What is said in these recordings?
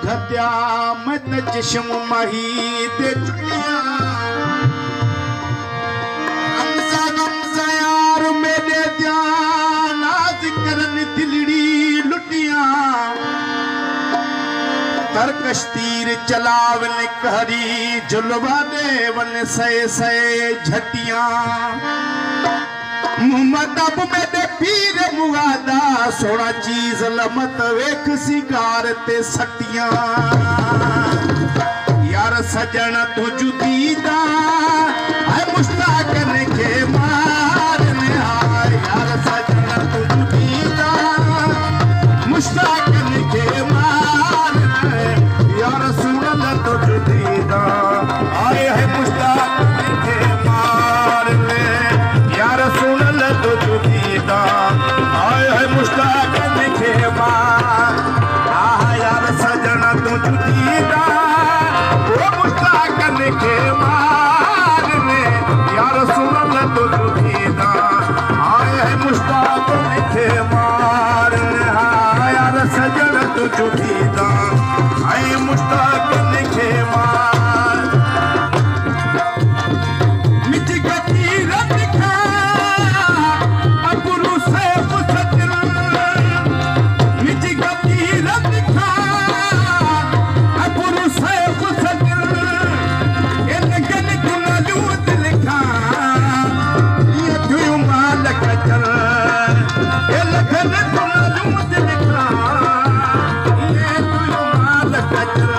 घत्या मैं त चश्म माही दे चुकिया हमसा यार मेरे ध्यान आज करन दिलड़ी लुटिया तरकश तीर चलावन कहरी जुलवा दे वन से झटिया मुहम्मद अब मेरे पीर मुआदा सोना चीज लमत वेख सिगार ते सटिया यार सजन तू जुदीदा है मुश्ताकन के मारने आए यार सजन तू जुदीदा मुश्ताकन के मारने यार सुनल तो जुदीदा आए है मुश्ताकन के मारने यार सुनल तो जुदीदा आए है मुश्ताकन के मार यार सजन तू जुदीदा वो मुश्ताकन के मारने यार सुनल तो जुदीदा आए है मुश्ताकन के मारने यार सजन तू जुदीदा आए मुश्ताकन के मार मिट गती रत खा अपुरु से मुसदिल मिट गती रत खा अपुरु से मुसदिल इनकन कुनलू दिल खा ये क्यों मालक चल इनकन कुनलू दिल खा ये क्यों मालक चल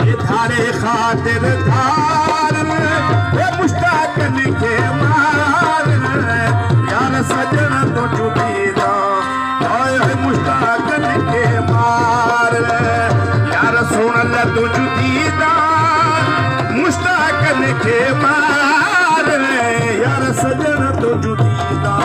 ये धारे खातिर धार ये मुश्ताकन के मार यार सजन तो जुदीदा आए है मुश्ताकन के मार यार सुनल तो जुदीदा मुश्ताकन के मार यार सजन तो जुदीदा